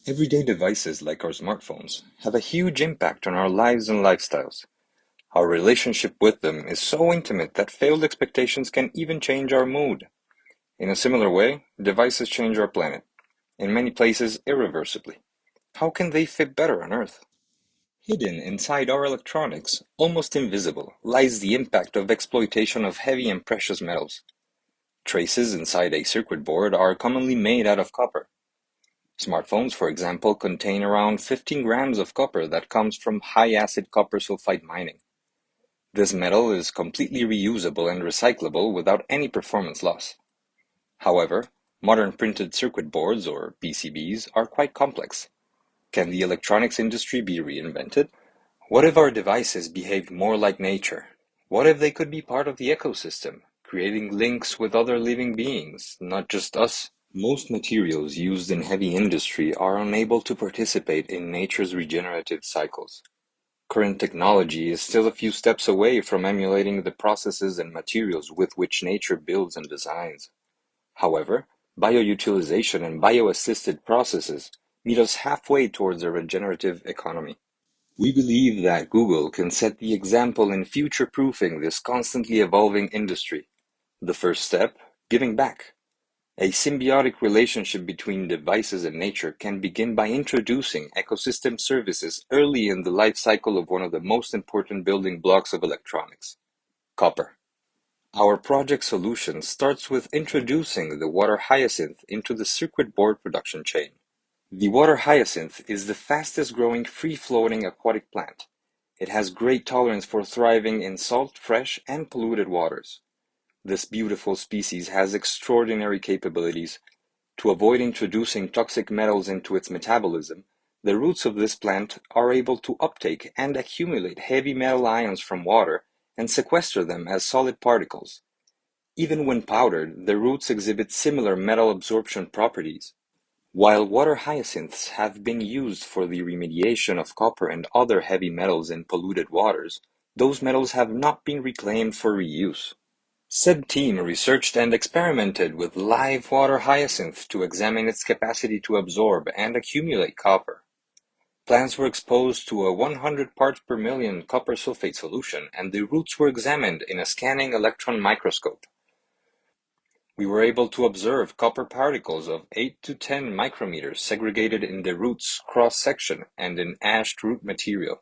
Everyday devices like our smartphones have a huge impact on our lives and lifestyles. Our relationship with them is so intimate that failed expectations can even change our mood. In a similar way, devices change our planet, in many places irreversibly. How can they fit better on Earth? Hidden inside our electronics, almost invisible, lies the impact of exploitation of heavy and precious metals. Traces inside a circuit board are commonly made out of copper. Smartphones, for example, contain around 15 grams of copper that comes from high-acid copper sulfate mining. This metal is completely reusable and recyclable without any performance loss. However, modern printed circuit boards, or PCBs, are quite complex. Can the electronics industry be reinvented? What if our devices behaved more like nature? What if they could be part of the ecosystem, creating links with other living beings, not just us? Most materials used in heavy industry are unable to participate in nature's regenerative cycles. Current technology is still a few steps away from emulating the processes and materials with which nature builds and designs. However, bioutilization and bio-assisted processes meet us halfway towards a regenerative economy. We believe that Google can set the example in future-proofing this constantly evolving industry. The first step, giving back. A symbiotic relationship between devices and nature can begin by introducing ecosystem services early in the life cycle of one of the most important building blocks of electronics, copper. Our project solution starts with introducing the Water Hyacinth into the circuit board production chain. The Water Hyacinth is the fastest growing free-floating aquatic plant. It has great tolerance for thriving in salt, fresh, and polluted waters. This beautiful species has extraordinary capabilities. To avoid introducing toxic metals into its metabolism, the roots of this plant are able to uptake and accumulate heavy metal ions from water and sequester them as solid particles. Even when powdered, the roots exhibit similar metal absorption properties. While water hyacinths have been used for the remediation of copper and other heavy metals in polluted waters, those metals have not been reclaimed for reuse. SED Team researched and experimented with live water hyacinth to examine its capacity to absorb and accumulate copper. Plants were exposed to a 100 parts per million copper sulfate solution, and the roots were examined in a scanning electron microscope. We were able to observe copper particles of 8 to 10 micrometers segregated in the root's cross-section and in ashed root material.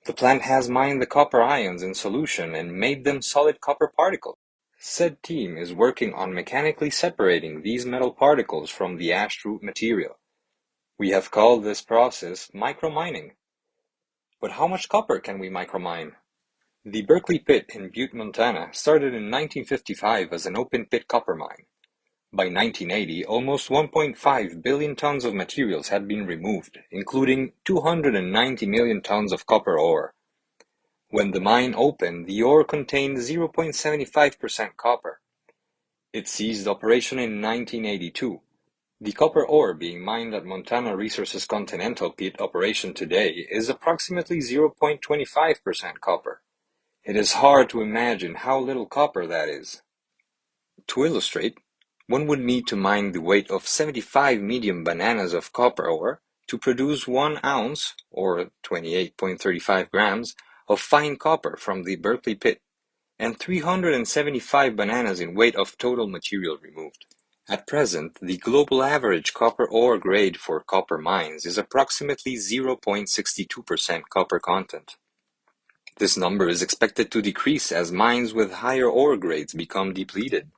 The plant has mined the copper ions in solution and made them solid copper particles. SED Team is working on mechanically separating these metal particles from the ashed root material. We have called this process micromining. But how much copper can we micromine? The Berkeley Pit in Butte, Montana started in 1955 as an open-pit copper mine. By 1980, almost 1.5 billion tons of materials had been removed, including 290 million tons of copper ore. When the mine opened, the ore contained 0.75% copper. It ceased operation in 1982. The copper ore being mined at Montana Resources' Continental Pit operation today is approximately 0.25% copper. It is hard to imagine how little copper that is. To illustrate, one would need to mine the weight of 75 medium bananas of copper ore to produce 1 ounce, or 28.35 grams, of fine copper from the Berkeley Pit, and 375 bananas in weight of total material removed. At present, the global average copper ore grade for copper mines is approximately 0.62% copper content. This number is expected to decrease as mines with higher ore grades become depleted.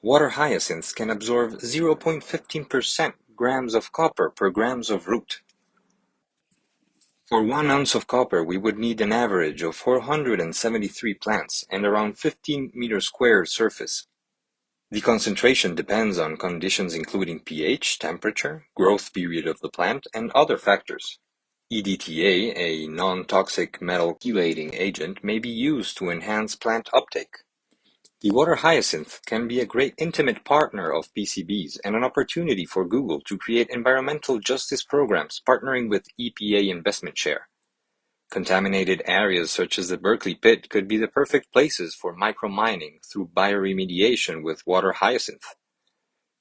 Water hyacinths can absorb 0.15% grams of copper per grams of root. For 1 ounce of copper, we would need an average of 473 plants and around 15 meters squared surface. The concentration depends on conditions including pH, temperature, growth period of the plant, and other factors. EDTA, a non-toxic metal chelating agent, may be used to enhance plant uptake. The water hyacinth can be a great intimate partner of PCBs and an opportunity for Google to create environmental justice programs partnering with EPA investment share. Contaminated areas such as the Berkeley Pit could be the perfect places for micromining through bioremediation with water hyacinth.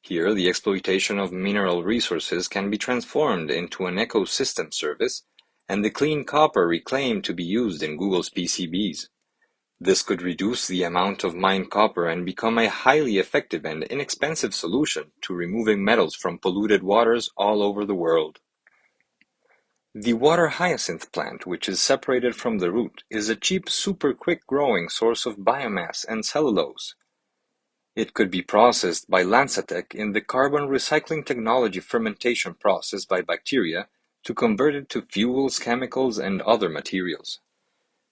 Here, the exploitation of mineral resources can be transformed into an ecosystem service, and the clean copper reclaimed to be used in Google's PCBs. This could reduce the amount of mined copper and become a highly effective and inexpensive solution to removing metals from polluted waters all over the world. The Water Hyacinth plant, which is separated from the root, is a cheap, super quick-growing source of biomass and cellulose. It could be processed by Lancetec in the carbon recycling technology fermentation process by bacteria to convert it to fuels, chemicals, and other materials.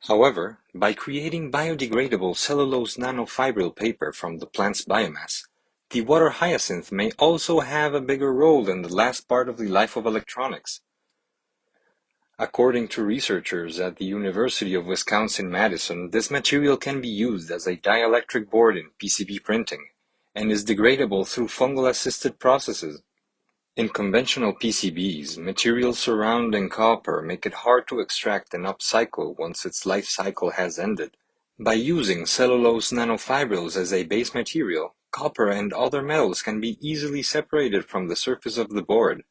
However, by creating biodegradable cellulose nanofibril paper from the plant's biomass, the water hyacinth may also have a bigger role in the last part of the life of electronics. According to researchers at the University of Wisconsin-Madison, this material can be used as a dielectric board in PCB printing and is degradable through fungal-assisted processes. In conventional PCBs, materials surrounding copper make it hard to extract and upcycle once its life cycle has ended. By using cellulose nanofibrils as a base material, copper and other metals can be easily separated from the surface of the board,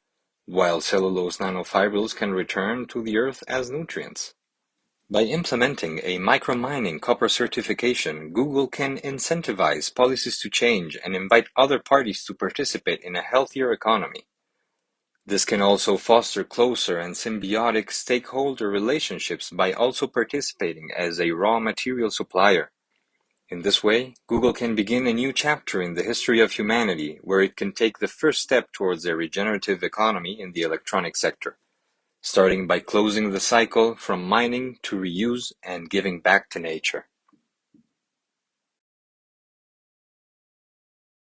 while cellulose nanofibrils can return to the earth as nutrients. By implementing a micromining copper certification, Google can incentivize policies to change and invite other parties to participate in a healthier economy. This can also foster closer and symbiotic stakeholder relationships by also participating as a raw material supplier. In this way, Google can begin a new chapter in the history of humanity where it can take the first step towards a regenerative economy in the electronic sector, starting by closing the cycle from mining to reuse and giving back to nature.